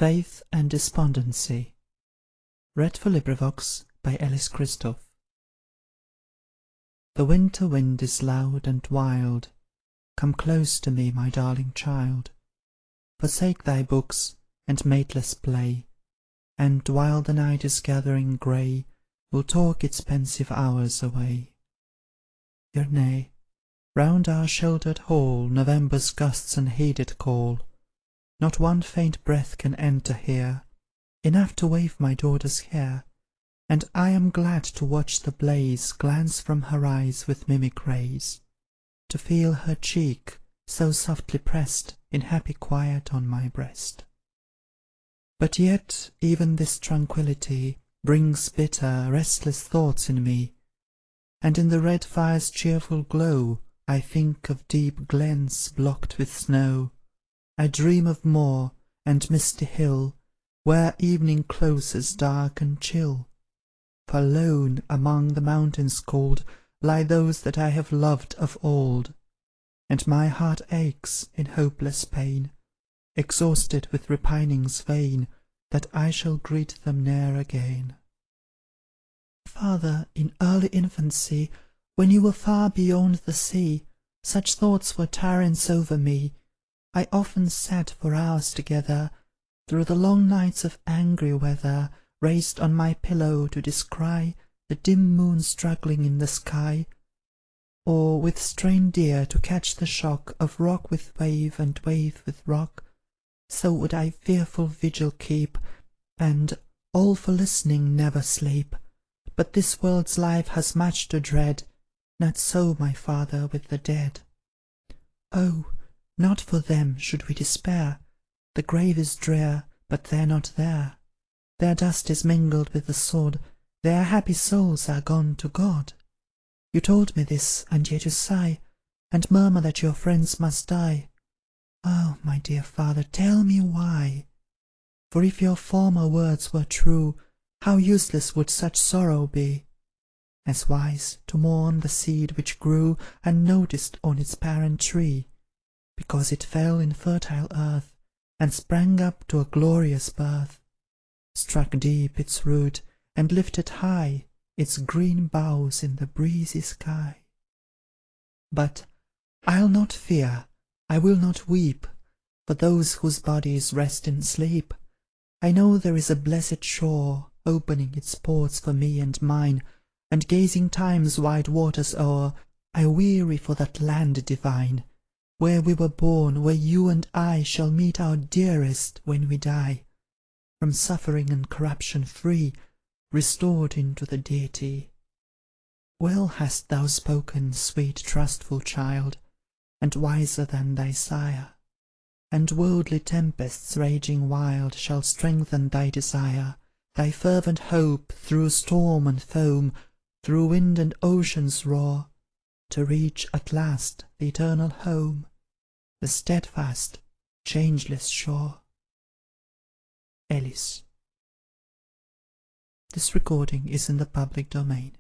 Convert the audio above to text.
Faith and Despondency. Read for by Ellis. The winter wind is loud and wild. Come close to me, my darling child. Forsake thy books and mateless play, and while the night is gathering grey, we'll talk its pensive hours away. Yea, nay, round our sheltered hall November's gusts unheeded call. Not one faint breath can enter here, enough to wave my daughter's hair, and I am glad to watch the blaze glance from her eyes with mimic rays, to feel her cheek so softly pressed in happy quiet on my breast. But yet even this tranquillity brings bitter, restless thoughts in me, and in the red fire's cheerful glow I think of deep glens blocked with snow. I dream of moor and misty hill, where evening closes dark and chill. For lone among the mountains cold lie those that I have loved of old, and my heart aches in hopeless pain, exhausted with repinings vain, that I shall greet them ne'er again. Father, in early infancy, when you were far beyond the sea, such thoughts were tyrants over me. I often sat for hours together, through the long nights of angry weather, raised on my pillow to descry the dim moon struggling in the sky, or with strained ear to catch the shock of rock with wave and wave with rock. So would I fearful vigil keep, and, all for listening, never sleep. But this world's life has much to dread, not so, my father, with the dead. Oh, not for them should we despair. The grave is drear, but they're not there. Their dust is mingled with the sod, their happy souls are gone to God. You told me this, and yet you sigh, and murmur that your friends must die. Oh, my dear father, tell me why? For if your former words were true, how useless would such sorrow be? As wise to mourn the seed which grew unnoticed on its parent tree, because it fell in fertile earth, and sprang up to a glorious birth, struck deep its root, and lifted high its green boughs in the breezy sky. But I'll not fear, I will not weep, for those whose bodies rest in sleep. I know there is a blessed shore, opening its ports for me and mine, and gazing time's wide waters o'er, I weary for that land divine, where we were born, where you and I shall meet our dearest when we die, from suffering and corruption free, restored into the Deity. Well hast thou spoken, sweet trustful child, and wiser than thy sire, and worldly tempests raging wild shall strengthen thy desire, thy fervent hope through storm and foam, through wind and ocean's roar, to reach at last the eternal home, the steadfast, changeless shore. Ellis. This recording is in the public domain.